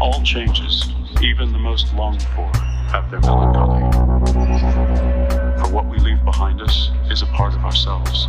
All changes, even the most longed for, have their melancholy. For what we leave behind us is a part of ourselves.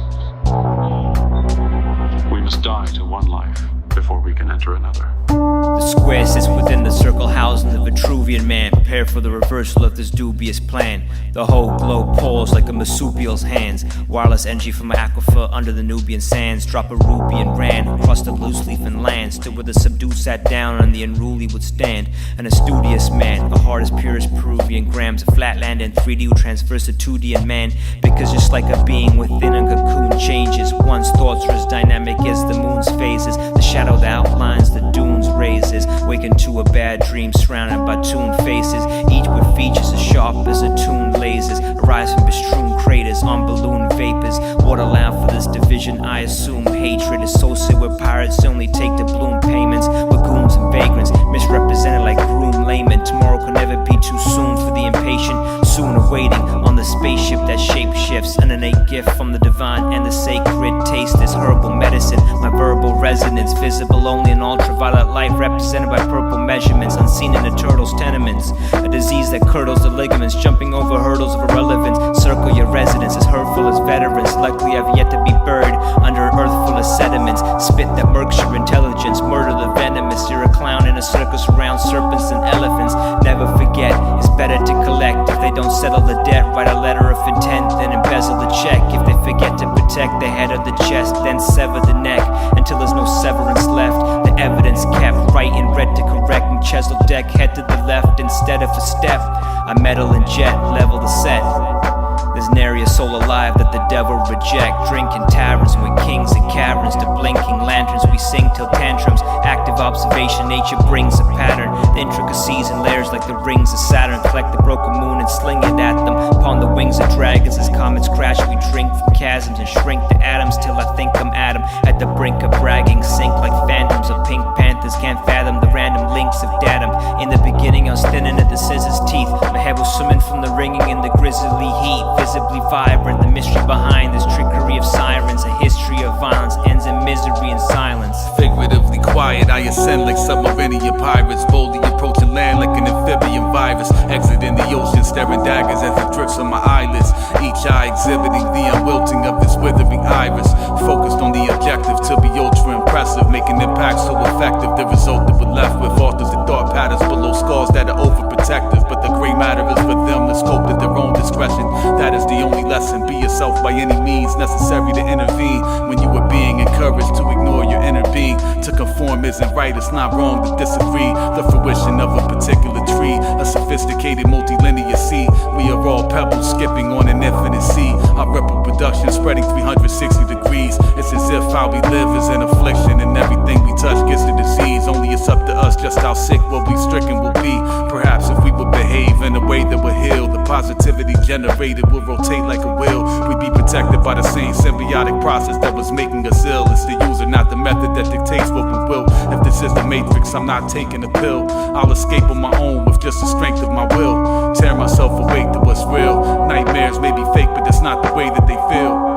We must die to one life before we can enter another. The square sits within the circle housing the Vitruvian man. Prepare for the reversal of this dubious plan. The whole globe pulls like a marsupial's hands. Wireless energy from an aquifer under the Nubian sands. Drop a ruby and ran across the loose leaf and land. Stood where the subdued sat down and the unruly would stand. An studious man, a heart as pure as Peruvian grams of flatland and 3D will transverse to 2D and man. Because just like a being within a cocoon changes, one's thoughts are as dynamic as the moon's phases. The shadow that outlines the dunes raises. Waken to a bad dream surrounded by tuned faces, each with features as sharp as attuned lasers. Arise from bestrewn craters on balloon vapors. What allowed for this division? I assume hatred. Associated with pirates only take the bloom payments. Lagoons and vagrants misrepresented like groom laymen. Tomorrow could never be too soon for the impatient. Soon awaiting on the spaceship that shape shifts. An innate gift from the divine and the sacred. Taste this herbal medicine. My verbal resonance visible only in ultraviolet light, represented by purple measurements unseen in the turtle's tenements. A disease that curdles the ligaments, jumping over hurdles of irrelevance. Circle your residence as hurtful as veterans. Luckily I've yet to be buried under an earth full of sediments. Spit that murks your intelligence, murder the venomous. You're a clown in a circus around serpents and elephants. Never forget, it's better to collect. If they don't settle the debt, write a letter of intent, then embezzle the check. If they forget to protect the head of the chest, then sever the neck until there's no severance left. The evidence kept right in red to correct. And chisel deck head to the left instead of a step. I metal and jet, level the set. There's nary a soul alive that the devil reject. Drinking taverns with kings and caverns. To blinking lanterns we sing till tantrums. Active observation, nature brings a pattern. The intricacies and layers like the rings of Saturn. Collect the broken moon and sling it at them. Upon the wings of dragons as comets crash, we drink from chasms and shrink to atoms till I think I'm Adam. At the brink of bragging, sink like phantoms of pink panthers. Can't fathom the random links of datum. In the beginning I was thinning at the scissors teeth. My head was swimming from the ringing in the grisly heat. Visibly vibrant, the mystery behind this trickery of sirens. A history of violence ends in misery and silence. Figuratively quiet, I ascend like submarinian pirates. Boldly approaching land like an amphibian virus. Exiting the ocean, staring daggers as it drips on my eyelids. Each eye exhibiting the unwilting of this withering iris. Focused on the objective to be ultra impressive. Making impact so effective, the result that we're left with alters the thought patterns below scars that are overprotective. But the gray matter is for them to scope at their own discretion. That is the only lesson. Be yourself by any means necessary to intervene. When you are being encouraged to ignore your inner being. To conform isn't right, it's not wrong to disagree. The fruition of a particular tree, a sophisticated multilinear sea. We are all pebbles skipping on an infinite sea. Our ripple production spreading 360 degrees. It's as if how we live is an affliction, and everything we touch gets the disease. Only it's up to us just how sick what we stricken will be. Perhaps if we would behave in a way that would heal, the positivity generated will rotate like a wheel. We'd be protected by the same symbiotic process that was making us ill. It's the user, not the method, that dictates what we will. If this is the matrix, I'm not taking a pill. I'll escape on my own with just the strength of my will. Tear myself awake to what's real. Nightmares may be fake, but that's not the way that they feel.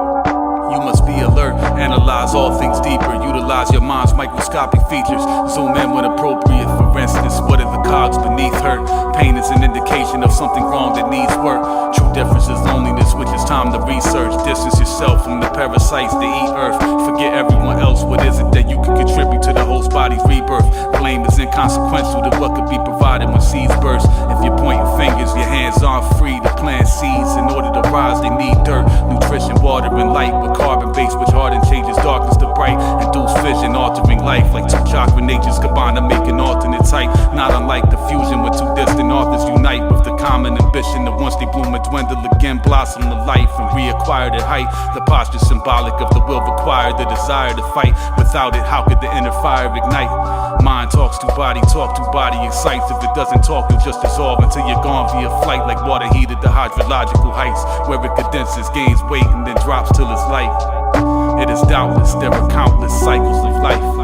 You must be alert, analyze all things deeper. Utilize your mind's microscopic features. Zoom in when appropriate. For instance, what are the cogs beneath hurt? Pain is an indication of something wrong that needs work. True difference is loneliness, which is time to research. Distance yourself from the parasites that eat earth. Forget everyone else. What is it that you can contribute to the host body's rebirth? Blame is inconsequential to what could be provided when seeds burst. If you're pointing fingers, your hands aren't free to plant seeds. In order to rise, they need dirt, nutrition, water, and light. With carbon base which harden changes darkness to bright. Induce vision, altering life like two chakra natures combined to make an alternate type. Not unlike the fusion when two distant authors unite with the common ambition that once they bloom and dwindle again, blossom to life and reacquire their height. The posture symbolic of the will required, the desire to fight. Without it, how could the inner fire ignite? Mind talks to body excites. If it doesn't talk, you'll just dissolve until you're gone via flight, like water heated to hydrological heights, where it condenses, gains weight, and then drops till it's light. It is doubtless there are countless cycles of life.